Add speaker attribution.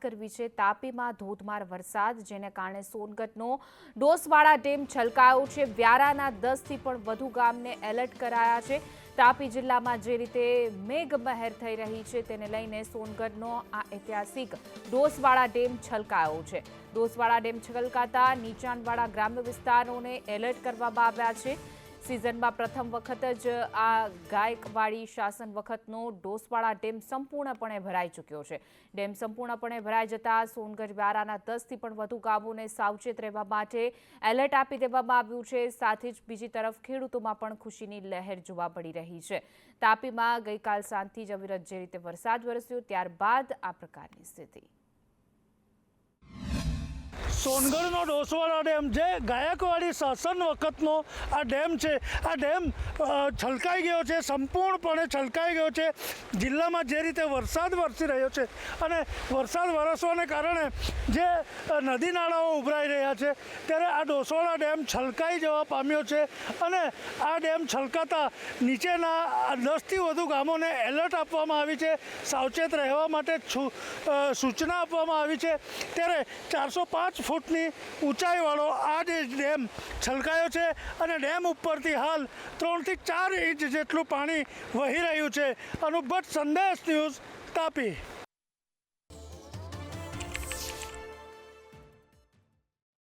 Speaker 1: કરવી છે તાપીમાં ધોધમાર વરસાદ, જેને કારણે સોનગઢનો ડોસવાડા ડેમ છલકાયો છે। વ્યારાના 10થી પણ વધુ ગામને એલર્ટ કરાયા છે। તાપી જિલ્લામાં જે રીતે મેઘમહેર થઈ રહી છે તેને લઈને સોનગઢનો આ ઐતિહાસિક ડોસવાડા ડેમ છલકાયો છે। ડોસવાડા ડેમ છલકાતા નીચાણવાળા ગ્રામ્ય વિસ્તારોને એલર્ટ કરવામાં આવ્યા છે। સિઝનમાં પ્રથમ વખત જ આ ગાયકવાડી શાસન વખતનો ડોસવાડા ડેમ સંપૂર્ણપણે ભરાઈ ચૂક્યો છે। ડેમ સંપૂર્ણપણે ભરાઈ જતા સોનગઢ વ્યારાના 10થી પણ વધુ ગામોને સાવચેત રહેવા માટે એલર્ટ આપી દેવામાં આવ્યું છે। સાથે જ બીજી તરફ ખેડૂતોમાં પણ ખુશીની લહેર જોવા મળી રહી છે। તાપીમાં ગઈકાલ સાંજથી જ અવિરત જે રીતે વરસાદ વરસ્યો ત્યારબાદ આ પ્રકારની સ્થિતિ।
Speaker 2: સોનગઢનો ડોસવાડા ડેમ જે ગાયકવાડી શાસન વખતનો આ ડેમ છે, આ ડેમ છલકાઈ ગયો છે, સંપૂર્ણપણે છલકાઈ ગયો છે। જિલ્લામાં જે રીતે વરસાદ વરસી રહ્યો છે અને વરસાદ વરસવાને કારણે જે નદી નાળાઓ ઉભરાઈ રહ્યા છે ત્યારે આ ડોસવાડા ડેમ છલકાઈ જવા પામ્યો છે અને આ ડેમ છલકાતા નીચેના 10થી વધુ ગામોને એલર્ટ આપવામાં આવી છે, સાવચેત રહેવા માટે સૂચના આપવામાં આવી છે। ત્યારે 405 ફૂટની ઊંચાઈવાળો આ જે ડેમ છલકાયો છે અને ડેમ ઉપરથી હાલ 3 થી 4 ઇંચ જેટલું પાણી વહી રહ્યું છે। અનુભટ સંદેશ ન્યૂઝ તાપી।